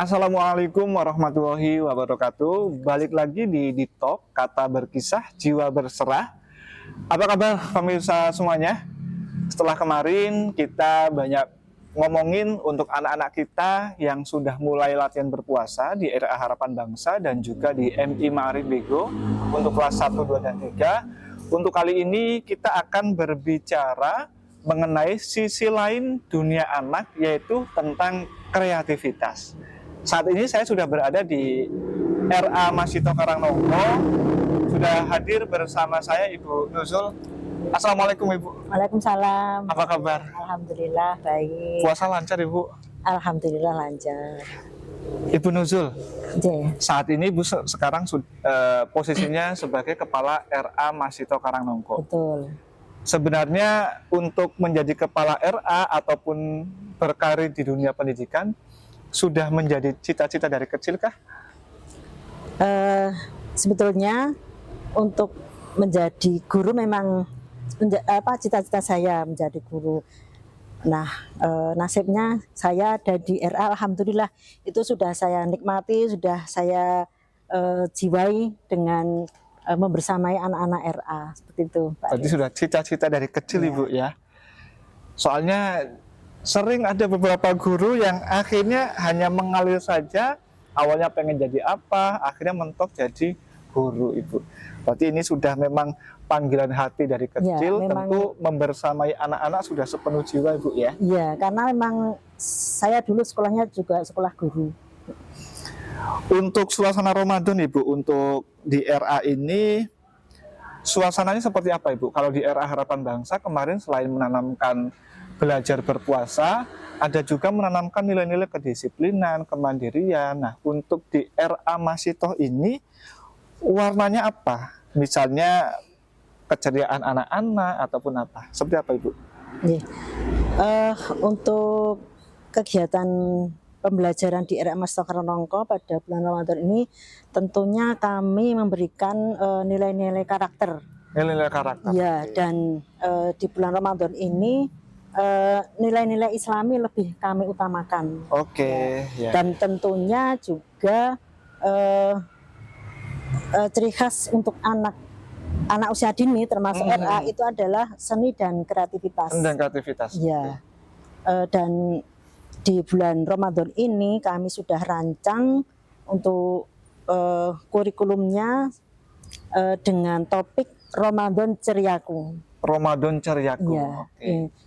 Assalamualaikum warahmatullahi wabarakatuh. Balik lagi di Talk Kata Berkisah Jiwa Berserah. Apa kabar pemirsa semuanya? Setelah kemarin kita banyak ngomongin untuk anak-anak kita yang sudah mulai latihan berpuasa di RA Harapan Bangsa dan juga di MI Ma'arif Bego untuk kelas 1, 2, dan 3. Untuk kali ini kita akan berbicara mengenai sisi lain dunia anak, yaitu tentang kreativitas. Saat ini saya sudah berada di RA Masito Karangnongko. Sudah hadir bersama saya Ibu Nuzul. Assalamualaikum Ibu. Waalaikumsalam. Apa kabar? Alhamdulillah baik. Puasa lancar Ibu? Alhamdulillah lancar. Ibu Nuzul, J. saat ini Ibu sekarang posisinya sebagai Kepala RA Masito Karangnongko. Betul. Sebenarnya untuk menjadi Kepala RA ataupun berkarir di dunia pendidikan sudah menjadi cita-cita dari kecil kah? Sebetulnya untuk menjadi guru memang cita-cita saya menjadi guru. Nah, nasibnya saya ada di RA, alhamdulillah itu sudah saya nikmati, sudah saya jiwai dengan membersamai anak-anak RA seperti itu, Pak. Berarti sudah cita-cita dari kecil ya. Ibu ya. Soalnya sering ada beberapa guru yang akhirnya hanya mengalir saja, awalnya pengen jadi apa, akhirnya mentok jadi guru Ibu. Berarti ini sudah memang panggilan hati dari kecil, ya, tentu membersamai anak-anak sudah sepenuh jiwa Ibu ya. Iya, karena memang saya dulu sekolahnya juga sekolah guru. Untuk suasana Ramadan Ibu, untuk di RA ini suasananya seperti apa Ibu? Kalau di RA Harapan Bangsa kemarin selain menanamkan belajar berpuasa, ada juga menanamkan nilai-nilai kedisiplinan, kemandirian. Nah, untuk di RA Masito ini warnanya apa? Misalnya keceriaan anak-anak ataupun apa? Seperti apa Ibu? Untuk kegiatan pembelajaran di RA Masito Karangnongko pada bulan Ramadan ini tentunya kami memberikan nilai-nilai karakter. Nilai-nilai karakter. Ya, dan di bulan Ramadan ini nilai-nilai Islami lebih kami utamakan. Oke. Ya. Dan tentunya juga ciri khas untuk anak usia dini termasuk RA itu adalah seni dan kreativitas. Seni dan kreativitas. Ya. Dan di bulan Ramadan ini kami sudah rancang untuk kurikulumnya dengan topik Ramadan Ceriaku. Ramadan Ceriaku. Ya,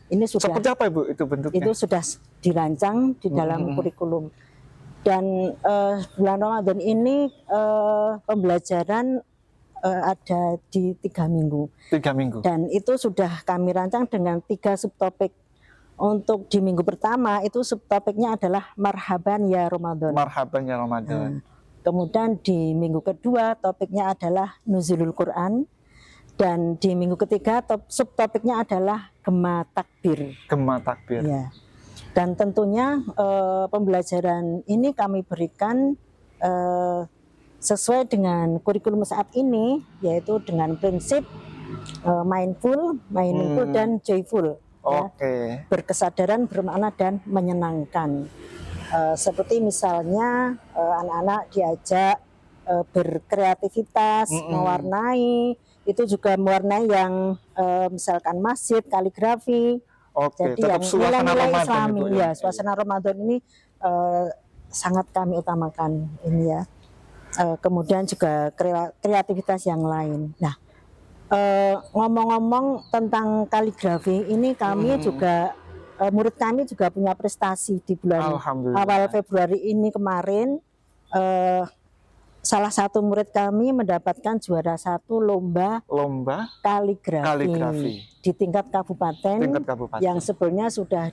ini sudah. Seperti apa Ibu itu bentuknya? Itu sudah dirancang di dalam kurikulum. Dan bulan Ramadan ini pembelajaran ada di 3 minggu. 3 minggu. Dan itu sudah kami rancang dengan 3 subtopik. Untuk di minggu pertama itu subtopiknya adalah Marhaban ya Ramadan. Marhaban ya Ramadan. Kemudian di minggu kedua topiknya adalah Nuzulul Quran. Dan di minggu ketiga subtopiknya adalah Gema Takbir. Gema Takbir. Ya. Dan tentunya pembelajaran ini kami berikan sesuai dengan kurikulum saat ini, yaitu dengan prinsip mindful, dan joyful. Oke. Berkesadaran, bermakna, dan menyenangkan. Seperti misalnya anak-anak diajak berkreativitas, mewarnai. Itu juga mewarnai yang misalkan masjid, kaligrafi. Oke, jadi yang nilai-nilai Islami ya, suasana Ramadan ini sangat kami utamakan ini ya. Kemudian juga kreativitas yang lain. Nah, ngomong-ngomong tentang kaligrafi ini kami juga murid kami juga punya prestasi di bulan awal Februari ini kemarin. Salah satu murid kami mendapatkan juara 1 lomba kaligrafi di tingkat kabupaten, yang sebelumnya sudah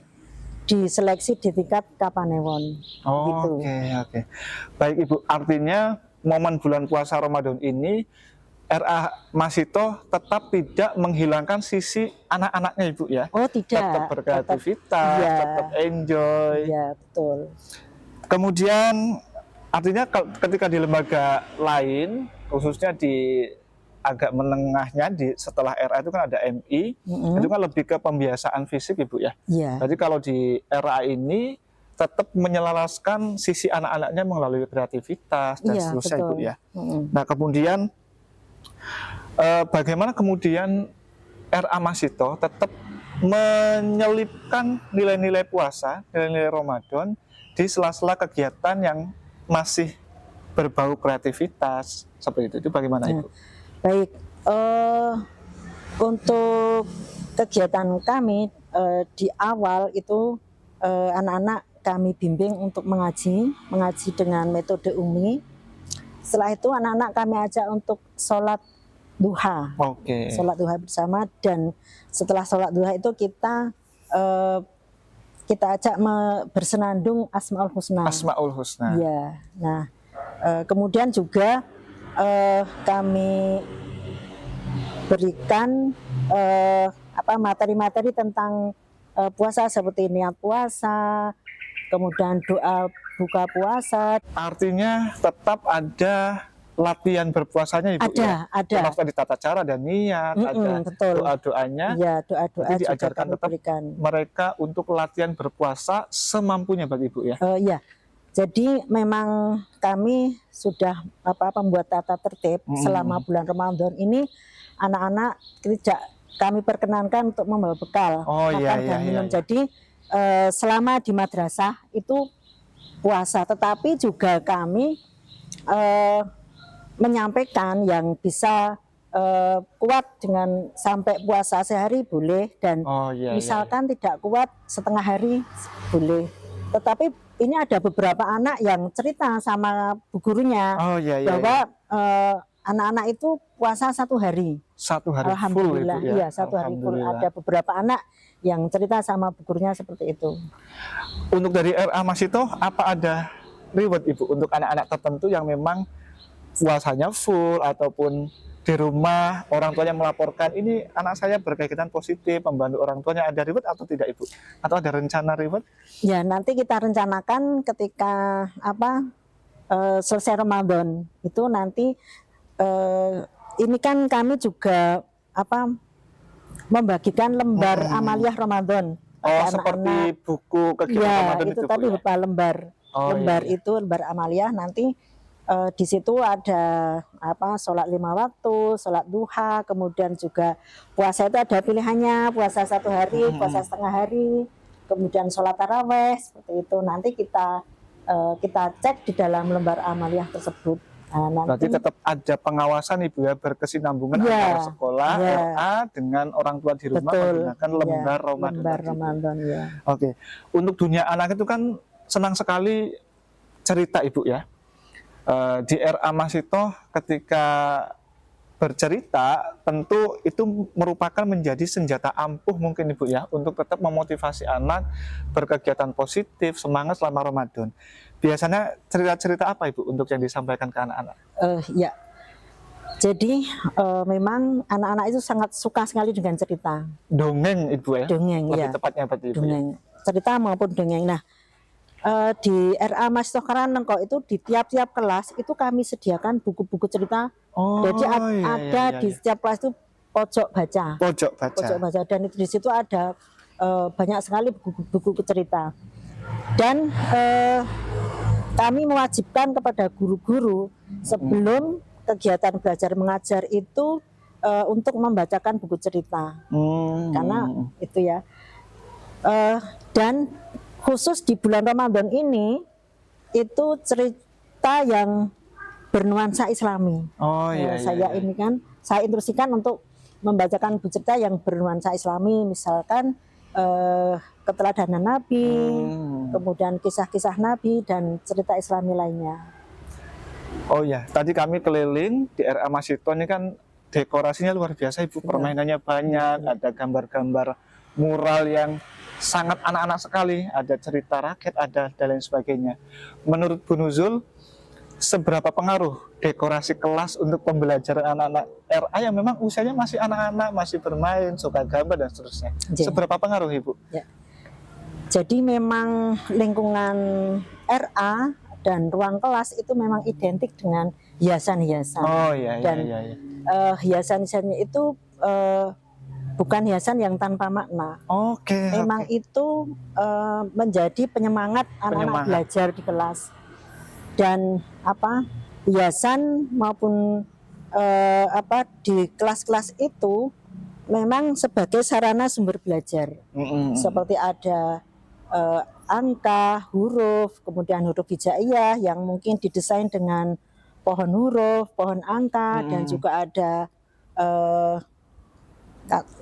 diseleksi di tingkat Kapanewon. Oke. Baik Ibu, artinya momen bulan puasa Ramadan ini RA Masito tetap tidak menghilangkan sisi anak-anaknya Ibu ya? Oh tidak. Tetap berkreativitas, tetap enjoy. Ya betul. Kemudian artinya ketika di lembaga lain, khususnya di agak menengahnya setelah RA itu kan ada MI, itu kan lebih ke pembiasaan fisik Ibu ya. Iya. Jadi kalau di RA ini tetap menyelaraskan sisi anak-anaknya melalui kreativitas dan Iya, seterusnya betul. Ibu ya. Mm-mm. Nah kemudian bagaimana kemudian RA Masito tetap menyelipkan nilai-nilai puasa, nilai-nilai Ramadan di sela-sela kegiatan yang masih berbau kreativitas seperti itu bagaimana Nah, Ibu? baik, untuk kegiatan kami di awal itu anak-anak kami bimbing untuk mengaji dengan metode Umi. Setelah itu anak-anak kami ajak untuk sholat duha, Oke. sholat duha bersama, dan setelah sholat duha itu kita ajak bersenandung Asmaul Husna. Asmaul Husna. Ya, nah kemudian juga kami berikan materi-materi tentang puasa seperti niat puasa, kemudian doa buka puasa. Artinya tetap ada latihan berpuasanya Ibu ya? Ada. Termasuk di tata cara dan niat, ada Betul. doa-doaanya. Ya, doa-doa Jadi juga diajarkan kami tetap berikan. mereka untuk latihan berpuasa semampunya bagi Ibu ya? Ya, jadi memang kami sudah membuat tata tertib selama bulan Ramadan ini, anak-anak tidak kami perkenankan untuk membawa bekal makan dan minum. Jadi selama di madrasah itu puasa, tetapi juga kami menyampaikan yang bisa kuat dengan sampai puasa sehari boleh, dan misalkan tidak kuat setengah hari boleh. Tetapi ini ada beberapa anak yang cerita sama bu gurunya bahwa anak-anak itu puasa 1 hari. 1 hari Alhamdulillah, full Ibu ya? Iya 1 hari full. Ada beberapa anak yang cerita sama bu gurunya seperti itu. Untuk dari RA Masito, apa ada reward Ibu untuk anak-anak tertentu yang memang puasanya full ataupun di rumah orang tuanya melaporkan ini anak saya berkegiatan positif membantu orang tuanya, ada reward atau tidak Ibu? Atau ada rencana reward? Ya, nanti kita rencanakan ketika selesai Ramadan itu nanti ini kan kami juga membagikan lembar amaliyah Ramadan. Seperti buku kegiatan Ramadan itu tapi berupa lembar. Itu lembar amaliyah, nanti di situ ada sholat 5 waktu, sholat duha, kemudian juga puasa itu ada pilihannya, puasa 1 hari, puasa setengah hari, kemudian sholat taraweh seperti itu. Nanti kita cek di dalam lembar amaliyah tersebut. Nanti, berarti tetap ada pengawasan Ibu ya, berkesinambungan antara sekolah RA dengan orang tua di rumah menggunakan lembar Ramadan. Lembar Ramadan ya. Oke. Untuk dunia anak itu kan senang sekali cerita Ibu ya. Di RA Masito ketika bercerita tentu itu merupakan menjadi senjata ampuh mungkin Ibu ya, untuk tetap memotivasi anak berkegiatan positif, semangat selama Ramadan. Biasanya cerita-cerita apa Ibu untuk yang disampaikan ke anak-anak? Ya, jadi memang anak-anak itu sangat suka sekali dengan cerita. Dongeng Ibu ya? Dongeng, lebih tepatnya berarti Ibu. Dongeng, cerita maupun dongeng. Nah, di RA Masito Karanengko itu di tiap-tiap kelas itu kami sediakan buku-buku cerita. Jadi ada di setiap kelas itu pojok baca. Dan itu di situ ada banyak sekali buku-buku cerita. Dan kami mewajibkan kepada guru-guru sebelum kegiatan belajar mengajar itu untuk membacakan buku cerita. Karena itu ya. Dan khusus di bulan Ramadan ini itu cerita yang bernuansa Islami. Saya instruksikan untuk membacakan buku cerita yang bernuansa Islami, misalkan keteladanan Nabi, kemudian kisah-kisah Nabi dan cerita Islami lainnya. Oh ya, tadi kami keliling di RA Masito ini kan dekorasinya luar biasa Ibu, permainannya banyak, ada gambar-gambar mural yang sangat anak-anak sekali, ada cerita rakyat, ada dan lain sebagainya. Menurut Bu Nuzul, seberapa pengaruh dekorasi kelas untuk pembelajaran anak-anak RA yang memang usianya masih anak-anak, masih bermain, suka gambar dan seterusnya? Seberapa pengaruh Ibu? Ya. Jadi memang lingkungan RA dan ruang kelas itu memang identik dengan hiasan-hiasan. Dan hiasan-hiasannya itu bukan hiasan yang tanpa makna. Oke. Memang itu menjadi penyemangat anak-anak Penyemangat. belajar di kelas. Dan hiasan maupun di kelas-kelas itu memang sebagai sarana sumber belajar. Seperti ada angka, huruf, kemudian huruf hijaiyah yang mungkin didesain dengan pohon huruf, pohon angka, dan juga ada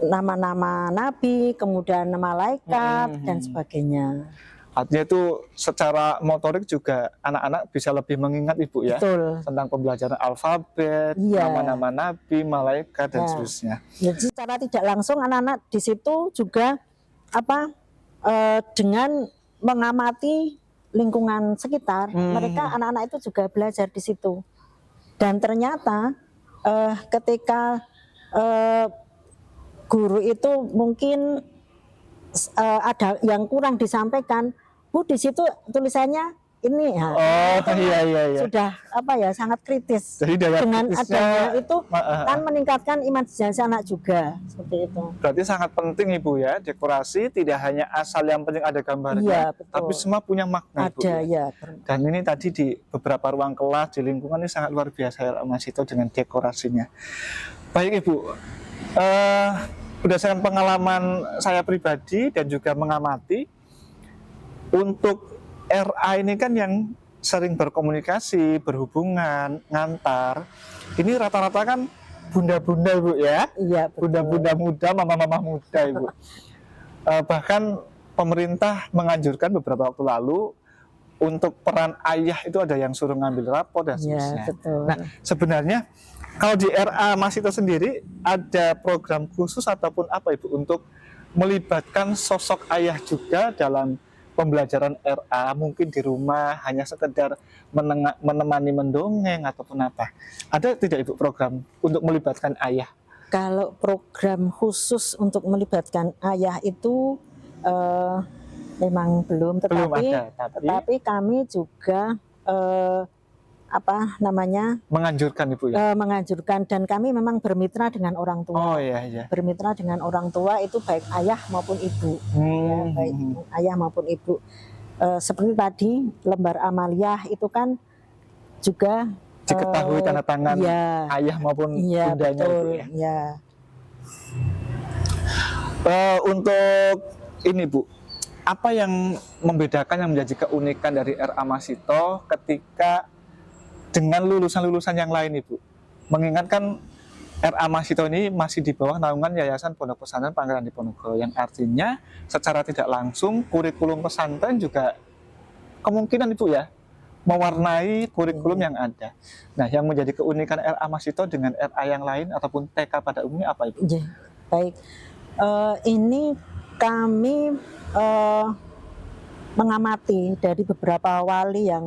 nama-nama nabi, kemudian nama malaikat dan sebagainya. Artinya itu secara motorik juga anak-anak bisa lebih mengingat Ibu ya. Betul. Tentang pembelajaran alfabet, Iya. nama-nama nabi, malaikat dan Ya. seterusnya. Jadi secara tidak langsung anak-anak di situ juga dengan mengamati lingkungan sekitar, mereka anak-anak itu juga belajar di situ. Dan ternyata ketika guru itu mungkin ada yang kurang disampaikan, Bu di situ tulisannya ini ya. Oh iya. Sudah sangat kritis. Jadi daya Dengan kritisnya, adanya itu kan meningkatkan imajinasi anak juga seperti itu. berarti sangat penting Ibu ya, dekorasi tidak hanya asal yang penting ada gambarnya, Iya, betul. tapi semua punya makna Ibu. Ada ya. Dan ini tadi di beberapa ruang kelas di lingkungan ini sangat luar biasa ya Mas Ito dengan dekorasinya. Baik Ibu, berdasarkan pengalaman saya pribadi dan juga mengamati, untuk RA ini kan yang sering berkomunikasi, berhubungan, ngantar, ini rata-rata kan bunda-bunda Ibu ya, Iya, betul. bunda-bunda muda, mama-mama muda Ibu. Bahkan pemerintah menganjurkan beberapa waktu lalu untuk peran ayah itu ada yang suruh ngambil rapor dan Iya, seterusnya. betul. Nah, sebenarnya kalau di RA Mas Ito sendiri ada program khusus ataupun apa Ibu untuk melibatkan sosok ayah juga dalam pembelajaran RA, mungkin di rumah hanya sekedar menemani mendongeng ataupun apa? Ada tidak Ibu program untuk melibatkan ayah? Kalau program khusus untuk melibatkan ayah itu memang belum, ada, tetapi kami juga menganjurkan Ibu ya? menganjurkan, dan kami memang bermitra dengan orang tua. Oh iya. Bermitra dengan orang tua itu baik ayah maupun ibu. Ya, baik ayah maupun ibu. Seperti tadi lembar amaliyah itu kan juga Diketahui tanda tangan iya, ayah maupun iya, bundanya betul, Ibu ya? ya. Untuk ini Bu, apa yang membedakan, yang menjadi keunikan dari RA Mas Ito ketika dengan lulusan-lulusan yang lain Ibu? Mengingatkan RA Mas Ito ini masih di bawah naungan Yayasan Pondok Pesantren Pangeran Diponegoro, yang artinya secara tidak langsung kurikulum pesantren juga kemungkinan Ibu ya mewarnai kurikulum yang ada. Nah, yang menjadi keunikan RA Mas Ito dengan RA yang lain ataupun TK pada umumnya apa Ibu? Ya, baik. Ini kami mengamati dari beberapa wali yang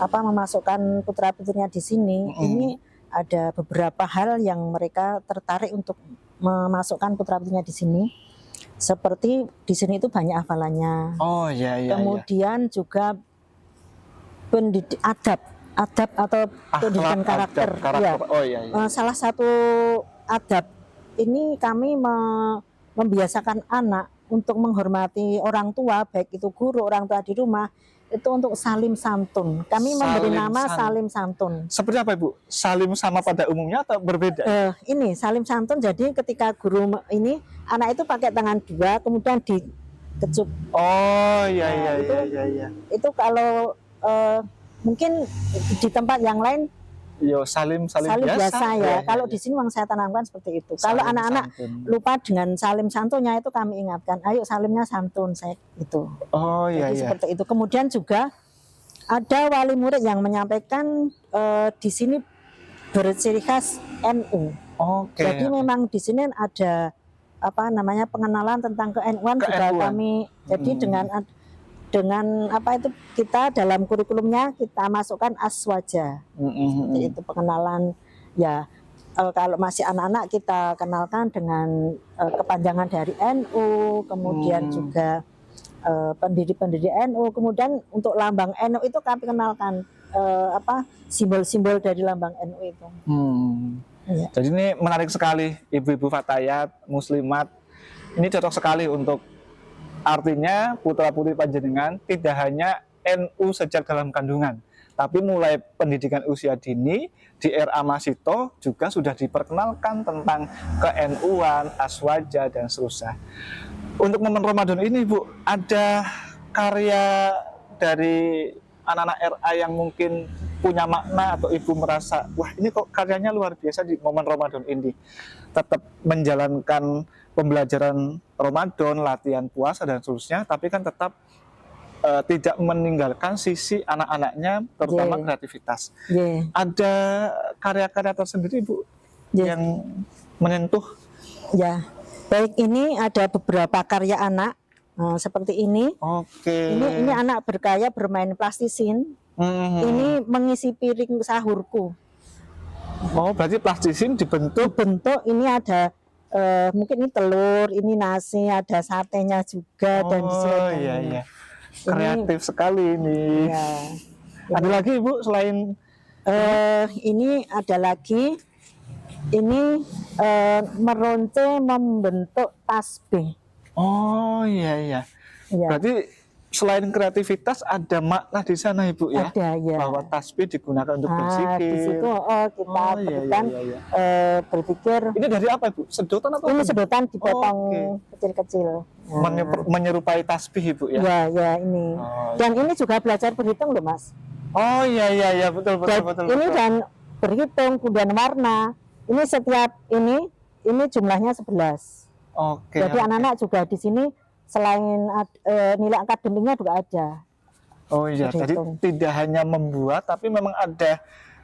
memasukkan putra-putrinya di sini. Ini ada beberapa hal yang mereka tertarik untuk memasukkan putra-putrinya di sini. Seperti di sini itu banyak hafalannya. Oh iya. Kemudian juga adab atau pendidikan karakter. Ya. Oh iya. Salah satu adab ini kami membiasakan anak untuk menghormati orang tua, baik itu guru, orang tua di rumah, itu untuk salim santun. Kami memberi nama salim santun. Seperti apa Ibu? Salim sama pada umumnya atau berbeda? Ini salim santun, jadi ketika guru ini anak itu pakai tangan dua, kemudian dikecup. Oh iya. Itu kalau mungkin di tempat yang lain salim biasa ya. Kalau di sini memang saya tanamkan seperti itu. Kalau anak-anak lupa dengan salim santunnya, itu kami ingatkan, ayo salimnya santun, saya itu. Oh iya. Jadi seperti itu. Kemudian juga ada wali murid yang menyampaikan di sini berciri khas NU. Oke. Jadi memang di sini ada pengenalan tentang ke-NU-an juga kami. Jadi dengan kita dalam kurikulumnya kita masukkan aswaja. Itu pengenalan ya. Kalau masih anak-anak kita kenalkan dengan kepanjangan dari NU, kemudian juga pendiri NU, kemudian untuk lambang NU itu kami kenalkan simbol-simbol dari lambang NU itu. Iya. Jadi ini menarik sekali, ibu-ibu Fatayat, muslimat. Ini cocok sekali untuk, artinya putra-putri panjenengan tidak hanya NU sejak dalam kandungan, tapi mulai pendidikan usia dini di RA Masito juga sudah diperkenalkan tentang ke-NU-an, aswaja, dan seterusnya. Untuk momen Ramadan ini, Bu, ada karya dari anak-anak RA yang mungkin punya makna atau ibu merasa, wah ini kok karyanya luar biasa di momen Ramadan ini. Tetap menjalankan pembelajaran Ramadan, latihan puasa dan seterusnya, tapi kan tetap tidak meninggalkan sisi anak-anaknya, terutama Yeah. kreativitas. Yeah. Ada karya-karya tersendiri, Bu, Yeah. yang menyentuh. Ya, baik, ini ada beberapa karya anak seperti ini. Oke. Ini anak berkarya bermain plastisin. Ini mengisi piring sahurku. Oh, berarti plastisin dibentuk. Bentuk ini ada mungkin ini telur, ini nasi, ada satenya juga dan Oh disediakan. iya iya. Kreatif sekali ini. Ya. Ada lagi, Bu, selain Ini ada lagi. Ini meronce membentuk tasbih. Oh iya iya. Ya. Berarti selain kreativitas ada makna di sana, Ibu, ya? Ada, ya. Bahwa tasbih digunakan untuk Di berzikir. situ kita Oh, iya, berikan iya, iya. berpikir Ini dari apa, Ibu? Sedotan atau ini apa? sedotan dipotong Oke. kecil-kecil. Menyerupai tasbih, Ibu, ya? Ya, ya ini. Oh, Dan ini juga belajar berhitung loh, Mas. Oh iya iya iya, betul betul Dan betul. ini betul. dan berhitung kemudian warna. Ini setiap ini jumlahnya 11. Oke. Jadi anak-anak juga di sini selain nilai akademiknya juga ada. Oh iya, jadi berhitung. tidak hanya membuat, tapi memang ada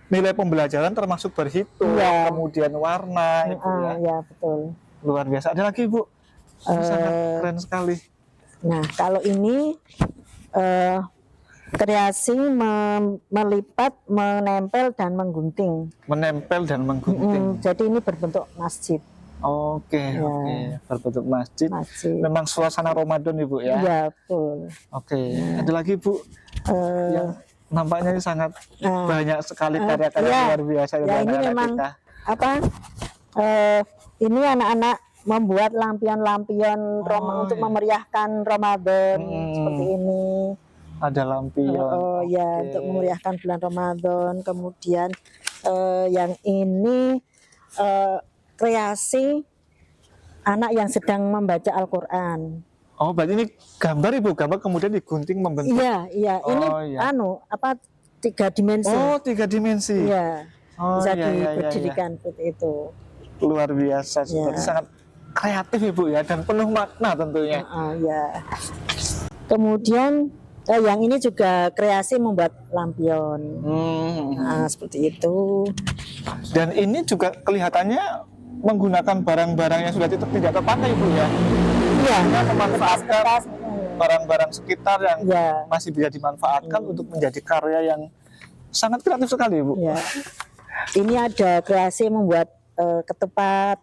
nilai pembelajaran termasuk berhitung, Iya. kemudian warna, itu ya. Ya, betul. Luar biasa. Ada lagi, Bu? Ini sangat keren sekali. Nah, kalau ini kreasi melipat, menempel dan menggunting. Menempel dan menggunting. Jadi ini berbentuk masjid. Oke, Ya. oke. Berbentuk masjid. Masjid. Memang suasana Ramadan, Ibu, ya. Iya, betul. Oke. Ada lagi, Bu? Eh, Yang nampaknya ini sangat Nah, banyak sekali karya-karya iya. luar biasa dari Ya, ini anak-anak memang kita. apa? Ini anak-anak membuat lampion-lampion untuk iya. memeriahkan Ramadan seperti ini. Ada lampion. Oh ya, Oke. untuk memeriahkan bulan Ramadan. Kemudian yang ini kreasi anak yang sedang membaca Al-Qur'an. Oh, berarti ini gambar, Ibu, gambar kemudian digunting membentuk. Iya, iya. Ini Oh, iya. apa 3 dimensi. Oh, 3 dimensi. Iya. Oh, Bisa iya, iya, iya, diberdirikan seperti itu. Luar biasa, seperti Ya. sangat kreatif, Ibu, ya, dan penuh makna tentunya. Ya. Kemudian yang ini juga kreasi membuat lampion. Nah, seperti itu. Dan ini juga kelihatannya menggunakan barang-barang yang sudah tidak terpakai, Ibu, ya. Iya. Kita memanfaatkan barang-barang sekitar yang Ya. masih bisa dimanfaatkan untuk menjadi karya yang sangat kreatif sekali, Ibu. Ya. Ini ada kreasi membuat ketupat,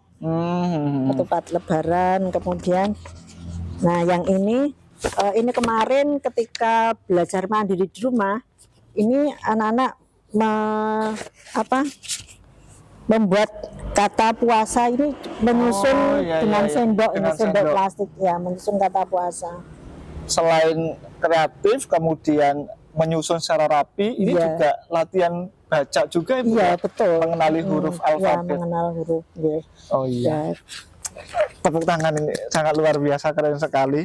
ketupat lebaran. Kemudian, nah yang ini kemarin ketika belajar mandiri di rumah, ini anak-anak membuat kata puasa ini menyusun Oh, iya, dengan iya, iya. sendok, Dengan ini sendok sendok. plastik ya, menyusun kata puasa. Selain kreatif, kemudian menyusun secara rapi, ini Iya. juga latihan baca juga, Ibu, Iya, ya? betul. Mengenali huruf Ya, alfabet. mengenal huruf. Ya. Oh iya. Ya. Tepuk tangan, ini sangat luar biasa, keren sekali.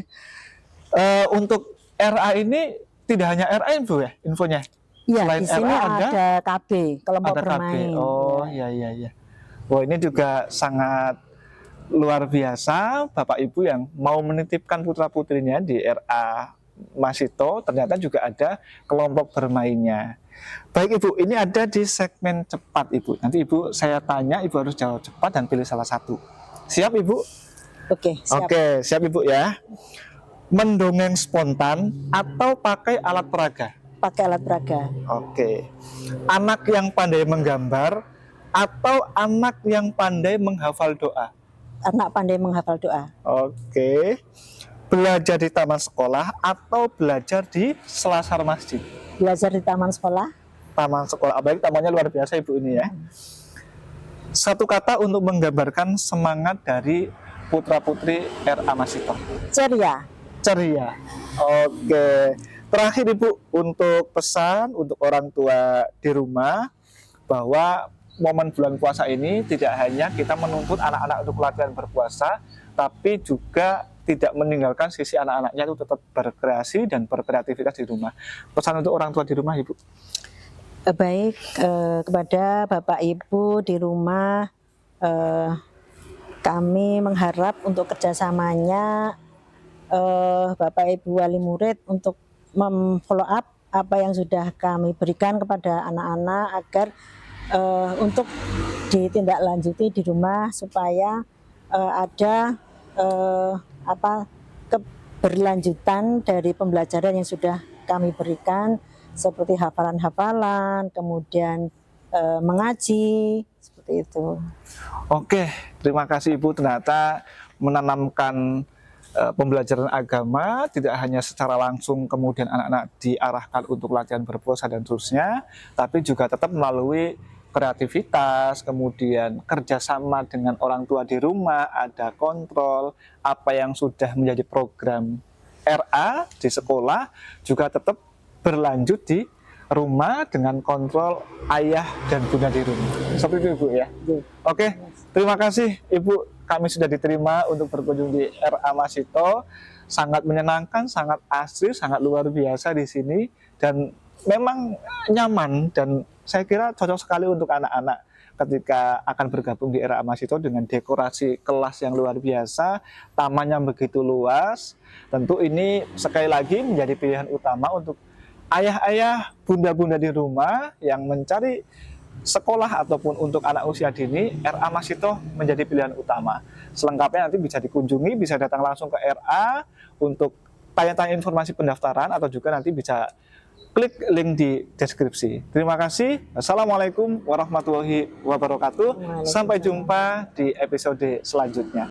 Untuk RA ini tidak hanya RA, Ibu, ya, infonya? Iya, Selain di sini RA ada KB, kelompok ada KB. bermain. Oh Ya. iya iya iya. Wah, ini juga sangat luar biasa, Bapak Ibu yang mau menitipkan putra-putrinya di RA Masito, ternyata juga ada kelompok bermainnya. Baik, Ibu, ini ada di segmen cepat, Ibu. Nanti Ibu saya tanya, Ibu harus jawab cepat dan pilih salah satu. Siap, Ibu? Oke, siap. Oke, siap, Ibu, ya. Mendongeng spontan atau pakai alat peraga? Pakai alat peraga. Oke. Anak yang pandai menggambar atau anak yang pandai menghafal doa? Anak pandai menghafal doa. Oke. Belajar di taman sekolah atau belajar di selasar masjid? Belajar di taman sekolah. Taman sekolah. Baik, tamannya luar biasa, Ibu, ini ya. Satu kata untuk menggambarkan semangat dari putra-putri RA Masito. Ceria. Ceria. Oke. Terakhir Ibu, untuk pesan untuk orang tua di rumah bahwa momen bulan puasa ini tidak hanya kita menuntut anak-anak untuk latihan berpuasa, tapi juga tidak meninggalkan sisi anak-anaknya itu tetap berkreasi dan berkreativitas di rumah. Pesan untuk orang tua di rumah, Ibu. Baik, kepada Bapak Ibu di rumah, kami mengharap untuk kerjasamanya Bapak Ibu wali murid untuk memfollow up apa yang sudah kami berikan kepada anak-anak agar untuk ditindaklanjuti di rumah supaya ada keberlanjutan dari pembelajaran yang sudah kami berikan seperti hafalan-hafalan, kemudian mengaji, seperti itu. Oke, terima kasih Ibu. Ternyata menanamkan pembelajaran agama tidak hanya secara langsung kemudian anak-anak diarahkan untuk latihan berpuasa dan seterusnya, tapi juga tetap melalui kreativitas, kemudian kerjasama dengan orang tua di rumah, ada kontrol, apa yang sudah menjadi program RA di sekolah juga tetap berlanjut di rumah dengan kontrol ayah dan bunda di rumah. Seperti itu Ibu ya. Oke, terima kasih Ibu. Kami sudah diterima untuk berkunjung di RA Masito. Sangat menyenangkan, sangat asri, sangat luar biasa di sini dan memang nyaman dan saya kira cocok sekali untuk anak-anak ketika akan bergabung di RA Masito dengan dekorasi kelas yang luar biasa, tamannya begitu luas. Tentu ini sekali lagi menjadi pilihan utama untuk ayah-ayah, bunda-bunda di rumah yang mencari sekolah ataupun untuk anak usia dini, RA Masito menjadi pilihan utama. Selengkapnya nanti bisa dikunjungi, bisa datang langsung ke RA untuk tanya-tanya informasi pendaftaran atau juga nanti bisa klik link di deskripsi. Terima kasih. Assalamualaikum warahmatullahi wabarakatuh. Sampai jumpa di episode selanjutnya.